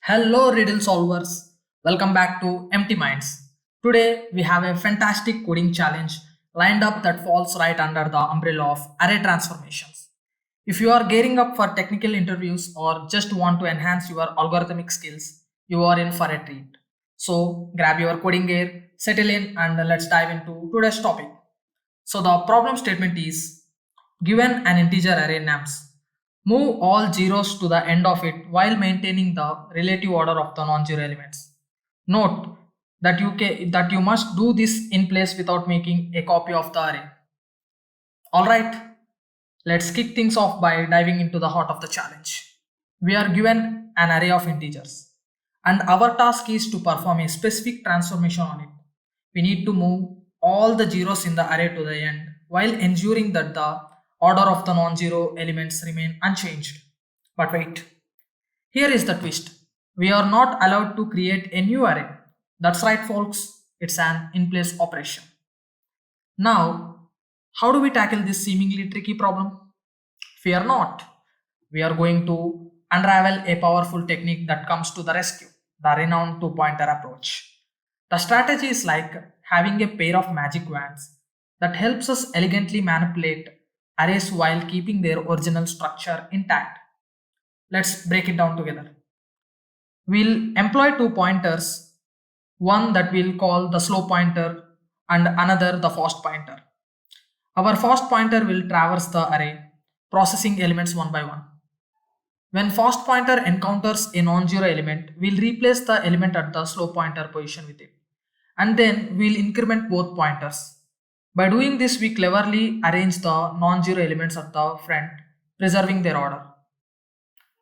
Hello, riddle solvers. Welcome back to Empty Minds. Today, we have a fantastic coding challenge lined up that falls right under the umbrella of array transformations. If you are gearing up for technical interviews or just want to enhance your algorithmic skills, you are in for a treat. So, grab your coding gear, settle in, and let's dive into today's topic. So the problem statement is given an integer array names. Move all zeros to the end of it while maintaining the relative order of the non-zero elements. Note that that you must do this in place without making a copy of the array. Alright, let's kick things off by diving into the heart of the challenge. We are given an array of integers, and our task is to perform a specific transformation on it. We need to move all the zeros in the array to the end while ensuring that the order of the non-zero elements remain unchanged. But wait, here is the twist. We are not allowed to create a new array. That's right, folks, it's an in place operation. Now, how do we tackle this seemingly tricky problem? Fear not. We are going to unravel a powerful technique that comes to the rescue, the renowned two pointer approach. The strategy is like having a pair of magic wands that helps us elegantly manipulate arrays while keeping their original structure intact. Let's break it down together. We'll employ two pointers, one that we'll call the slow pointer and another the fast pointer. Our fast pointer will traverse the array, processing elements one by one. When fast pointer encounters a non-zero element, we'll replace the element at the slow pointer position with it. And then we'll increment both pointers. By doing this, we cleverly arrange the non-zero elements at the front, preserving their order.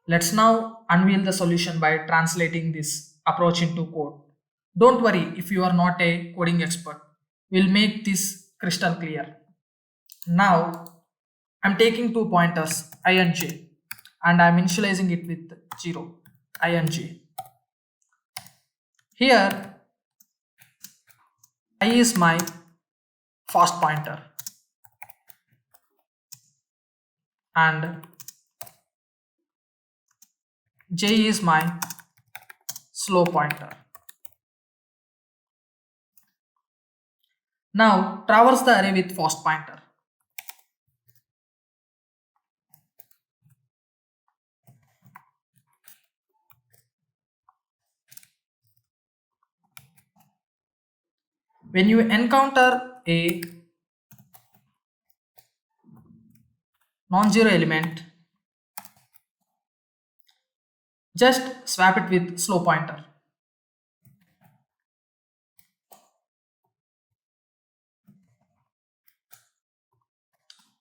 Let's now unveil the solution by translating this approach into code. Don't worry if you are not a coding expert. We'll make this crystal clear. Now, I'm taking two pointers, I and j, and I'm initializing it with 0, I and j. Here, I is my fast pointer and j is my slow pointer. Now, traverse the array with fast pointer. When you encounter a non-zero element, just swap it with slow pointer.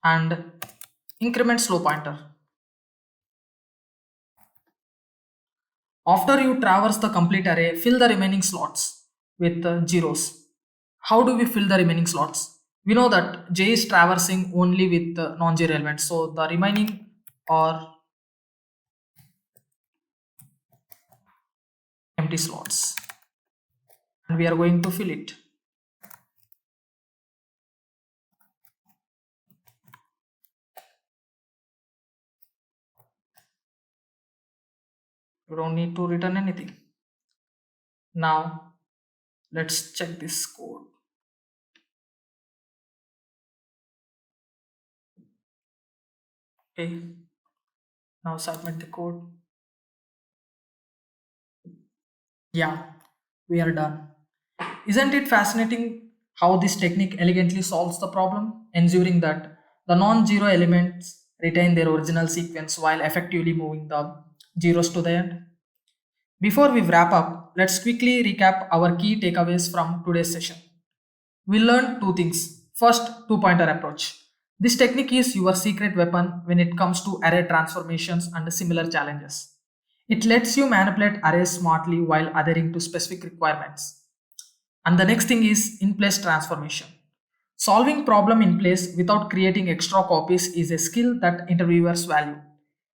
And increment slow pointer. After you traverse the complete array, fill the remaining slots with zeros. How do we fill the remaining slots? We know that j is traversing only with non-zero elements, so the remaining are empty slots, and we are going to fill it. You don't need to return anything. Now, let's check this code. Okay, now submit the code. Yeah, we are done. Isn't it fascinating how this technique elegantly solves the problem, ensuring that the non-zero elements retain their original sequence while effectively moving the zeros to the end? Before we wrap up, let's quickly recap our key takeaways from today's session. We learned two things. First, two pointer approach. This technique is your secret weapon when it comes to array transformations and similar challenges. It lets you manipulate arrays smartly while adhering to specific requirements. And the next thing is in place transformation. Solving problem in place without creating extra copies is a skill that interviewers value.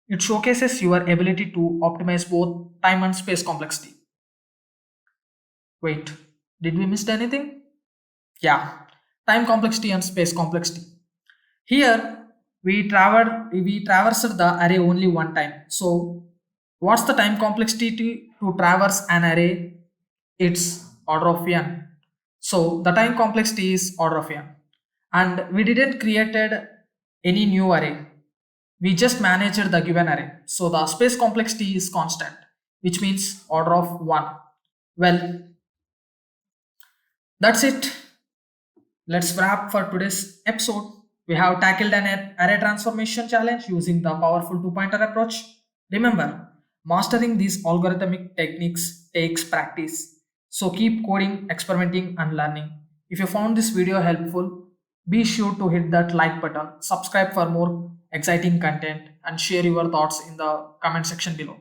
It showcases your ability to optimize both time and space complexity. Wait, did we miss anything? Yeah, time complexity and space complexity. Here we traversed the array only one time. So What's the time complexity to traverse an array? It's order of n. So the time complexity is order of n. And we didn't created any new array. We just managed the given array. So the space complexity is constant, which means order of 1. Well, that's it. Let's wrap for today's episode. We have tackled an array transformation challenge using the powerful two-pointer approach. Remember, mastering these algorithmic techniques takes practice. So keep coding, experimenting, and learning. If you found this video helpful, be sure to hit that like button, subscribe for more exciting content, and share your thoughts in the comment section below.